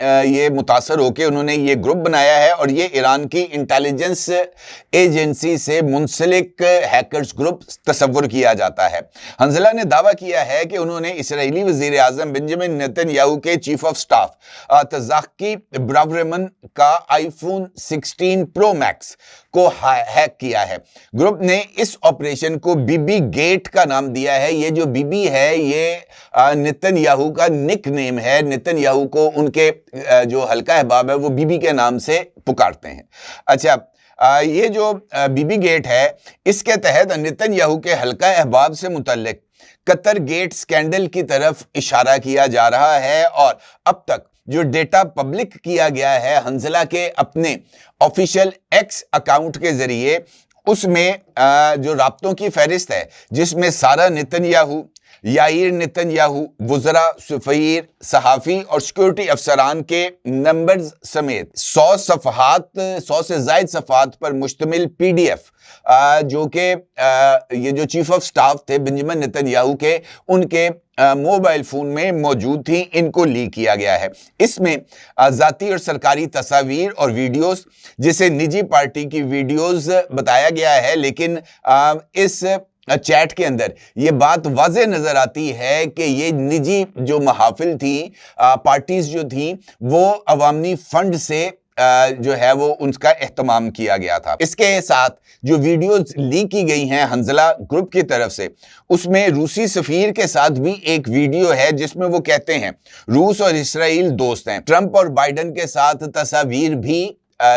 یہ متاثر ہو کے انہوں نے یہ گروپ بنایا ہے اور یہ ایران کی انٹیلیجنس ایجنسی سے منسلک ہیکرز گروپ تصور کیا جاتا ہے۔ حنظلہ نے دعویٰ کیا ہے کہ انہوں نے اسرائیلی وزیر اعظم بنجمن نیتن یاہو کے چیف آف سٹاف تزاکی براورمن کا آئی فون 16 پرو میکس کو ہیک کیا ہے۔ گروپ نے اس آپریشن کو بی بی گیٹ کا نام دیا ہے۔ یہ جو بی بی ہے یہ نیتن یاہو کا نک نیم ہے۔ نیتن یاہو کو ان کے جو حلقہ احباب ہے وہ بی بی کے نام سے پکارتے ہیں۔ اچھا، یہ جو بی بی گیٹ ہے اس کے تحت نیتن یاہو کے حلقہ احباب سے متعلق قطر گیٹ سکینڈل کی طرف اشارہ کیا جا رہا ہے، اور اب تک جو ڈیٹا پبلک کیا گیا ہے حنظلہ کے اپنے آفیشیل ایکس اکاؤنٹ کے ذریعے، اس میں جو رابطوں کی فہرست ہے جس میں سارہ نیتن یاہو، یائیر نیتن یاہو، وزراء، سفیر، صحافی اور سیکورٹی افسران کے نمبرز سمیت 100 سے زائد صفحات پر مشتمل پی ڈی ایف جو کہ یہ جو چیف آف سٹاف تھے بنجمن نیتن یاہو کے، ان کے موبائل فون میں موجود تھی، ان کو لیک کیا گیا ہے۔ اس میں ذاتی اور سرکاری تصاویر اور ویڈیوز، جسے نجی پارٹی کی ویڈیوز بتایا گیا ہے، لیکن اس چیٹ کے اندر یہ بات واضح نظر آتی ہے کہ یہ نجی جو محافل تھی، پارٹیز جو تھیں، وہ عوامی فنڈ سے جو ہے وہ ان کا اہتمام کیا گیا تھا۔ اس کے ساتھ جو ویڈیوز لیک کی گئی ہیں حنظلہ گروپ کی طرف سے، اس میں روسی سفیر کے ساتھ بھی ایک ویڈیو ہے جس میں وہ کہتے ہیں روس اور اسرائیل دوست ہیں۔ ٹرمپ اور بائیڈن کے ساتھ تصاویر بھی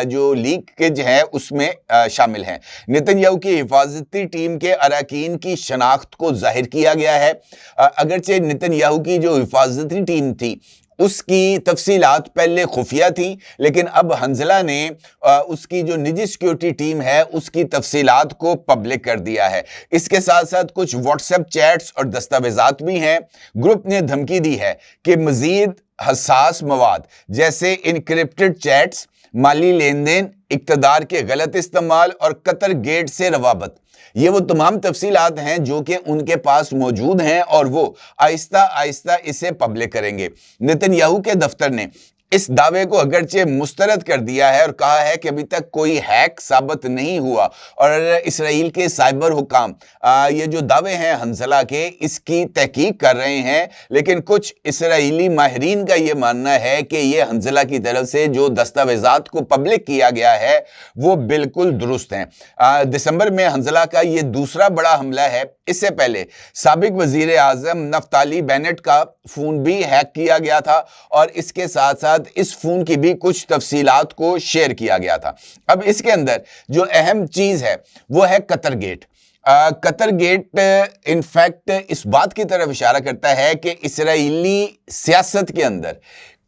جو لیکیج ہے اس میں شامل ہیں۔ نیتن یاہو کی حفاظتی ٹیم کے اراکین کی شناخت کو ظاہر کیا گیا ہے۔ اگرچہ نیتن یاہو کی جو حفاظتی ٹیم تھی اس کی تفصیلات پہلے خفیہ تھی، لیکن اب حنظلہ نے اس کی جو نجی سیکیورٹی ٹیم ہے اس کی تفصیلات کو پبلک کر دیا ہے۔ اس کے ساتھ ساتھ کچھ واٹس ایپ چیٹس اور دستاویزات بھی ہیں۔ گروپ نے دھمکی دی ہے کہ مزید حساس مواد جیسے انکرپٹڈ چیٹس، مالی لین دین، اقتدار کے غلط استعمال اور قطر گیٹ سے روابط، یہ وہ تمام تفصیلات ہیں جو کہ ان کے پاس موجود ہیں اور وہ آہستہ آہستہ اسے پبلک کریں گے۔ نیتن یاہو کے دفتر نے اس دعوے کو اگرچہ مسترد کر دیا ہے اور کہا ہے کہ ابھی تک کوئی ہیک ثابت نہیں ہوا، اور اسرائیل کے سائبر حکام یہ جو دعوے ہیں حنظلہ کے اس کی تحقیق کر رہے ہیں، لیکن کچھ اسرائیلی ماہرین کا یہ ماننا ہے کہ یہ حنظلہ کی طرف سے جو دستاویزات کو پبلک کیا گیا ہے وہ بالکل درست ہیں۔ دسمبر میں حنظلہ کا یہ دوسرا بڑا حملہ ہے۔ اس سے پہلے سابق وزیر اعظم نفتالی بینٹ کا فون بھی ہیک کیا گیا تھا، اور اس کے ساتھ ساتھ اس فون کی بھی کچھ تفصیلات کو شیئر کیا گیا تھا۔ اب اس کے اندر جو اہم چیز ہے وہ ہے قطر گیٹ۔ قطر گیٹ انفیکٹ اس بات کی طرف اشارہ کرتا ہے کہ اسرائیلی سیاست کے اندر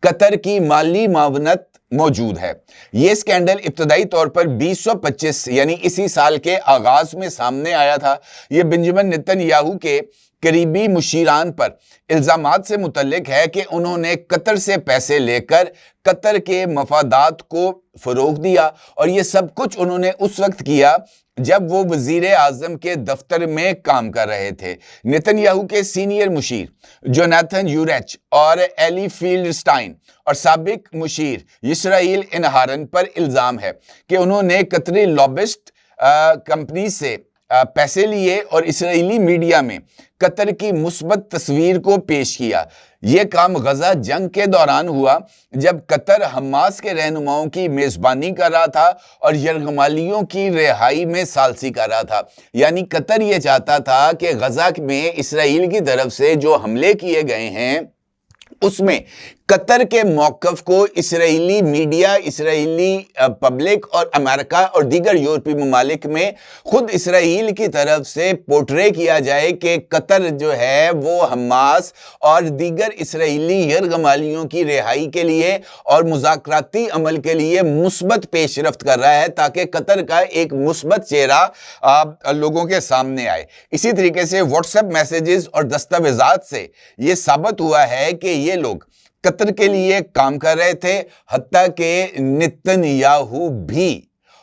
قطر کی مالی معاونت موجود ہے۔ یہ سکینڈل ابتدائی طور پر 2025 یعنی اسی سال کے آغاز میں سامنے آیا تھا۔ یہ بنجمن نیتن یاہو کے قریبی مشیران پر الزامات سے متعلق ہے کہ انہوں نے قطر سے پیسے لے کر قطر کے مفادات کو فروغ دیا، اور یہ سب کچھ انہوں نے اس وقت کیا جب وہ وزیر اعظم کے دفتر میں کام کر رہے تھے۔ نیتن یاہو کے سینئر مشیر جوناتھن یوریچ اور ایلی فیلڈ سٹائن اور سابق مشیر اسرائیل انہارن پر الزام ہے کہ انہوں نے قطری لابسٹ کمپنی سے پیسے لیے اور اسرائیلی میڈیا میں قطر کی مثبت تصویر کو پیش کیا۔ یہ کام غزہ جنگ کے دوران ہوا جب قطر حماس کے رہنماؤں کی میزبانی کر رہا تھا اور یرغمالیوں کی رہائی میں ثالثی کر رہا تھا۔ یعنی قطر یہ چاہتا تھا کہ غزہ میں اسرائیل کی طرف سے جو حملے کیے گئے ہیں اس میں قطر کے موقف کو اسرائیلی میڈیا، اسرائیلی پبلک اور امریکہ اور دیگر یورپی ممالک میں خود اسرائیل کی طرف سے پورٹرے کیا جائے کہ قطر جو ہے وہ حماس اور دیگر اسرائیلی یرغمالیوں کی رہائی کے لیے اور مذاکراتی عمل کے لیے مثبت پیش رفت کر رہا ہے، تاکہ قطر کا ایک مثبت چہرہ لوگوں کے سامنے آئے۔ اسی طریقے سے واٹس ایپ میسیجز اور دستاویزات سے یہ ثابت ہوا ہے کہ یہ لوگ قطر کے لیے کام کر رہے تھے، حتیٰ کہ نیتن یاہو بھی،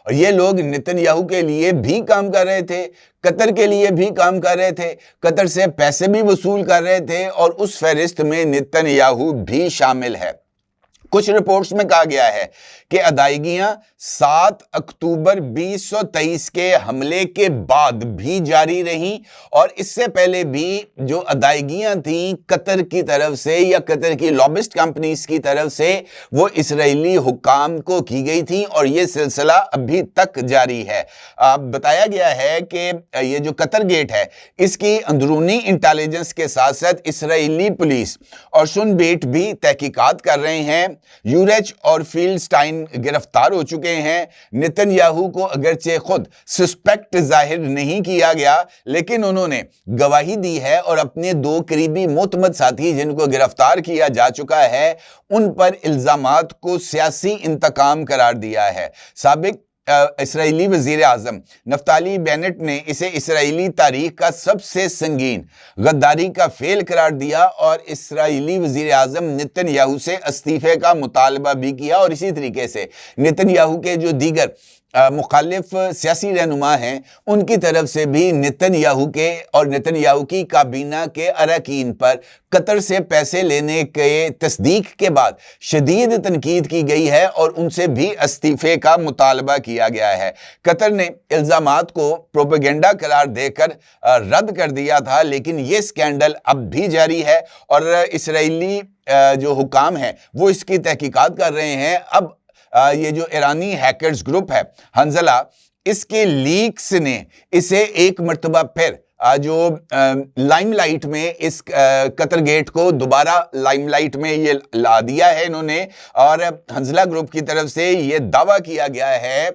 اور یہ لوگ نیتن یاہو کے لیے بھی کام کر رہے تھے، قطر کے لیے بھی کام کر رہے تھے، قطر سے پیسے بھی وصول کر رہے تھے، اور اس فہرست میں نیتن یاہو بھی شامل ہے۔ کچھ رپورٹس میں کہا گیا ہے کہ ادائیگیاں 7 اکتوبر 2023 کے حملے کے بعد بھی جاری رہیں، اور اس سے پہلے بھی جو ادائیگیاں تھیں قطر کی طرف سے یا قطر کی لابسٹ کمپنیز کی طرف سے وہ اسرائیلی حکام کو کی گئی تھیں، اور یہ سلسلہ ابھی تک جاری ہے۔ بتایا گیا ہے کہ یہ جو قطر گیٹ ہے اس کی اندرونی انٹیلیجنس کے ساتھ ساتھ اسرائیلی پولیس اور سن بیٹ بھی تحقیقات کر رہے ہیں۔ یورچ اور فیلڈ سٹائن گرفتار ہو چکے ہیں۔ نتن یاہو کو اگرچہ خود سسپیکٹ ظاہر نہیں کیا گیا، لیکن انہوں نے گواہی دی ہے اور اپنے 2 قریبی معتمد ساتھی جن کو گرفتار کیا جا چکا ہے ان پر الزامات کو سیاسی انتقام قرار دیا ہے۔ سابق اسرائیلی وزیر اعظم نفتالی بینٹ نے اسے اسرائیلی تاریخ کا سب سے سنگین غداری کا فعل قرار دیا اور اسرائیلی وزیر اعظم نتن یاہو سے استعفے کا مطالبہ بھی کیا، اور اسی طریقے سے نتن یاہو کے جو دیگر مخالف سیاسی رہنما ہیں ان کی طرف سے بھی نتن یاہو کے اور نتن یاہو کی کابینہ کے اراکین پر قطر سے پیسے لینے کے تصدیق کے بعد شدید تنقید کی گئی ہے اور ان سے بھی استعفے کا مطالبہ کیا گیا ہے۔ قطر نے الزامات کو پروپیگنڈا قرار دے کر رد کر دیا تھا، لیکن یہ سکینڈل اب بھی جاری ہے اور اسرائیلی جو حکام ہیں وہ اس کی تحقیقات کر رہے ہیں۔ اب یہ جو ایرانی ہیکرز گروپ ہے حنزلہ، اس کے لیکس نے اسے ایک مرتبہ پھر جو لائم لائٹ میں اس قطر گیٹ کو دوبارہ لائم لائٹ میں یہ لا دیا ہے انہوں نے، اور حنزلہ گروپ کی طرف سے یہ دعویٰ کیا گیا ہے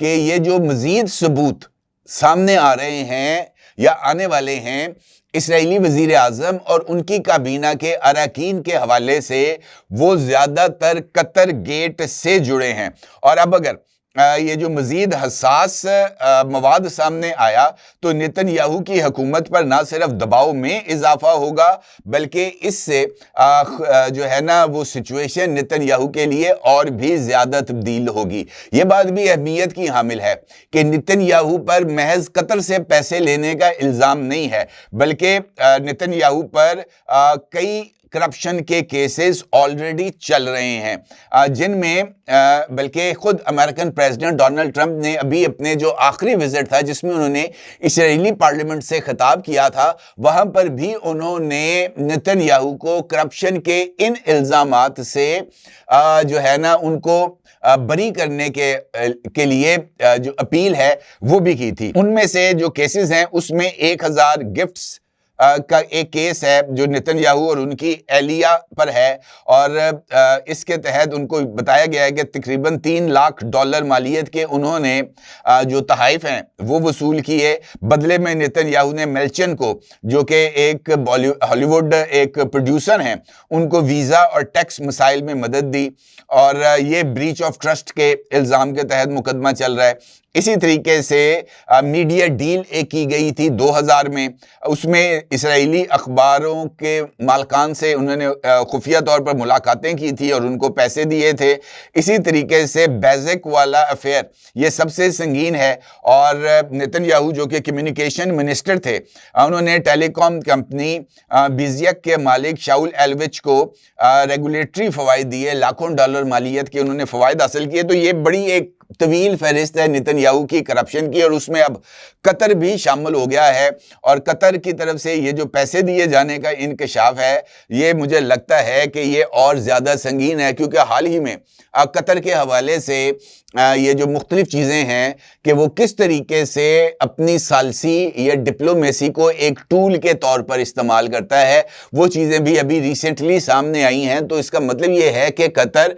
کہ یہ جو مزید ثبوت سامنے آ رہے ہیں یا آنے والے ہیں اسرائیلی وزیر اعظم اور ان کی کابینہ کے اراکین کے حوالے سے، وہ زیادہ تر قطر گیٹ سے جڑے ہیں۔ اور اب اگر یہ جو مزید حساس مواد سامنے آیا تو نتن یاہو کی حکومت پر نہ صرف دباؤ میں اضافہ ہوگا بلکہ اس سے جو ہے نا وہ سچویشن نتن یاہو کے لیے اور بھی زیادہ تبدیل ہوگی۔ یہ بات بھی اہمیت کی حامل ہے کہ نتن یاہو پر محض قطر سے پیسے لینے کا الزام نہیں ہے، بلکہ نتن یاہو پر کئی کرپشن کے کیسز آلریڈی چل رہے ہیں، جن میں بلکہ خود امریکن پریزیڈنٹ ڈونلڈ ٹرمپ نے ابھی اپنے جو آخری وزٹ تھا جس میں انہوں نے اسرائیلی پارلیمنٹ سے خطاب کیا تھا، وہاں پر بھی انہوں نے نتن یاہو کو کرپشن کے ان الزامات سے جو ہے نا ان کو بری کرنے کے لیے جو اپیل ہے وہ بھی کی تھی۔ ان میں سے جو کیسز ہیں اس میں 1000 گفٹس کا ایک کیس ہے جو نتن یاہو اور ان کی اہلیہ پر ہے، اور اس کے تحت ان کو بتایا گیا ہے کہ تقریباً $3 لاکھ مالیت کے انہوں نے جو تحائف ہیں وہ وصول کیے۔ بدلے میں نتن یاہو نے میلچن کو، جو کہ ایک ہالی ووڈ ایک پروڈیوسر ہیں، ان کو ویزا اور ٹیکس مسائل میں مدد دی، اور یہ بریچ آف ٹرسٹ کے الزام کے تحت مقدمہ چل رہا ہے۔ اسی طریقے سے میڈیا ڈیل ایک کی گئی تھی 2000 میں، اس میں اسرائیلی اخباروں کے مالکان سے انہوں نے خفیہ طور پر ملاقاتیں کی تھی اور ان کو پیسے دیے تھے۔ اسی طریقے سے بیزک والا افیئر یہ سب سے سنگین ہے، اور نتن یاہو جو کہ کمیونیکیشن منسٹر تھے، انہوں نے ٹیلی کام کمپنی بیزیک کے مالک شاول ایلوچ کو ریگولیٹری فوائد دیے، لاکھوں ڈالر مالیت کے انہوں نے فوائد حاصل کیے۔ تو یہ بڑی ایک طویل فہرست ہے نتن یاہو کی کرپشن کی، اور اس میں اب قطر بھی شامل ہو گیا ہے، اور قطر کی طرف سے یہ جو پیسے دیے جانے کا انکشاف ہے یہ مجھے لگتا ہے کہ یہ اور زیادہ سنگین ہے، کیونکہ حال ہی میں قطر کے حوالے سے یہ جو مختلف چیزیں ہیں کہ وہ کس طریقے سے اپنی ثالثی یا ڈپلومیسی کو ایک ٹول کے طور پر استعمال کرتا ہے، وہ چیزیں بھی ابھی ریسنٹلی سامنے آئی ہیں۔ تو اس کا مطلب یہ ہے کہ قطر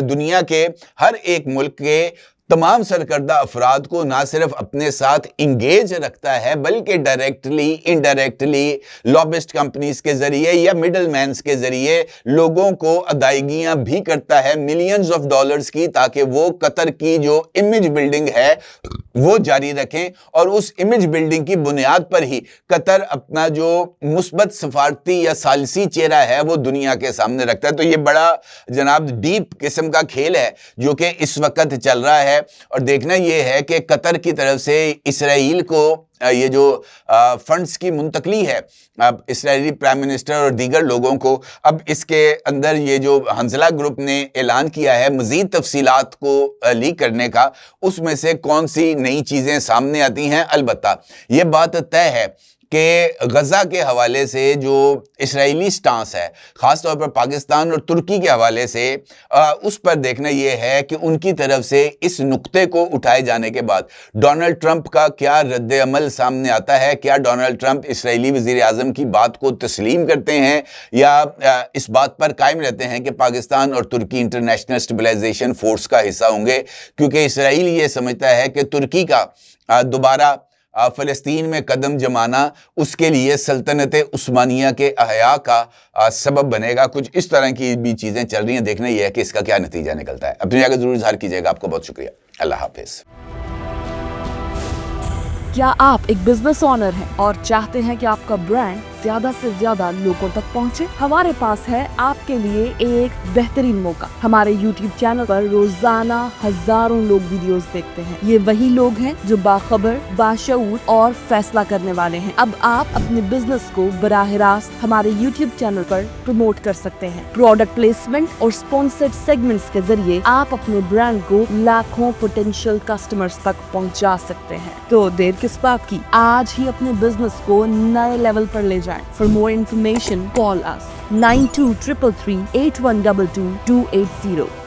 دنیا کے ہر ایک ملک کے تمام سرکردہ افراد کو نہ صرف اپنے ساتھ انگیج رکھتا ہے بلکہ ڈائریکٹلی انڈائریکٹلی لابسٹ کمپنیز کے ذریعے یا مڈل مینز کے ذریعے لوگوں کو ادائیگیاں بھی کرتا ہے ملینز آف ڈالرز کی، تاکہ وہ قطر کی جو امیج بلڈنگ ہے وہ جاری رکھیں، اور اس امیج بلڈنگ کی بنیاد پر ہی قطر اپنا جو مثبت سفارتی یا ثالثی چہرہ ہے وہ دنیا کے سامنے رکھتا ہے۔ تو یہ بڑا جناب ڈیپ قسم کا کھیل ہے جو کہ اس وقت چل رہا ہے، اور دیکھنا یہ ہے کہ قطر کی طرف سے اسرائیل کو یہ جو فنڈز کی منتقلی ہے اب اسرائیلی پرائم منسٹر اور دیگر لوگوں کو، اب اس کے اندر یہ جو حنزلہ گروپ نے اعلان کیا ہے مزید تفصیلات کو لیک کرنے کا، اس میں سے کون سی نئی چیزیں سامنے آتی ہیں؟ البتہ یہ بات طے ہے کہ غزہ کے حوالے سے جو اسرائیلی سٹانس ہے، خاص طور پر پاکستان اور ترکی کے حوالے سے، اس پر دیکھنا یہ ہے کہ ان کی طرف سے اس نقطے کو اٹھائے جانے کے بعد ڈونلڈ ٹرمپ کا کیا رد عمل سامنے آتا ہے۔ کیا ڈونلڈ ٹرمپ اسرائیلی وزیر اعظم کی بات کو تسلیم کرتے ہیں یا اس بات پر قائم رہتے ہیں کہ پاکستان اور ترکی انٹرنیشنل اسٹیبلائزیشن فورس کا حصہ ہوں گے؟ کیونکہ اسرائیل یہ سمجھتا ہے کہ ترکی کا دوبارہ فلسطین میں قدم جمانا اس کے لیے سلطنت عثمانیہ کے احیاء کا سبب بنے گا۔ کچھ اس طرح کی بھی چیزیں چل رہی ہیں، دیکھنا یہ ہے کہ اس کا کیا نتیجہ نکلتا ہے۔ اپنی جگہ ضرور اظہار کیجیے گا۔ آپ کو بہت شکریہ۔ اللہ حافظ۔ کیا آپ ایک بزنس اونر ہیں اور چاہتے ہیں کہ آپ کا برانڈ زیادہ سے زیادہ لوگوں تک پہنچے؟ ہمارے پاس ہے آپ کے لیے ایک بہترین موقع۔ ہمارے یوٹیوب چینل پر روزانہ ہزاروں لوگ ویڈیوز دیکھتے ہیں۔ یہ وہی لوگ ہیں جو باخبر، باشعور اور فیصلہ کرنے والے ہیں۔ اب آپ اپنے بزنس کو براہ راست ہمارے یوٹیوب چینل پر پروموٹ کر سکتے ہیں۔ پروڈکٹ پلیسمنٹ اور اسپانسرڈ سیگمنٹس کے ذریعے آپ اپنے برانڈ کو لاکھوں پوٹینشیل کسٹمرز تک پہنچا سکتے ہیں۔ تو دیر کس بات کی؟ آج ہی اپنے بزنس کو نئے لیول پر لے جائیں۔ For more information, call us 923338122280.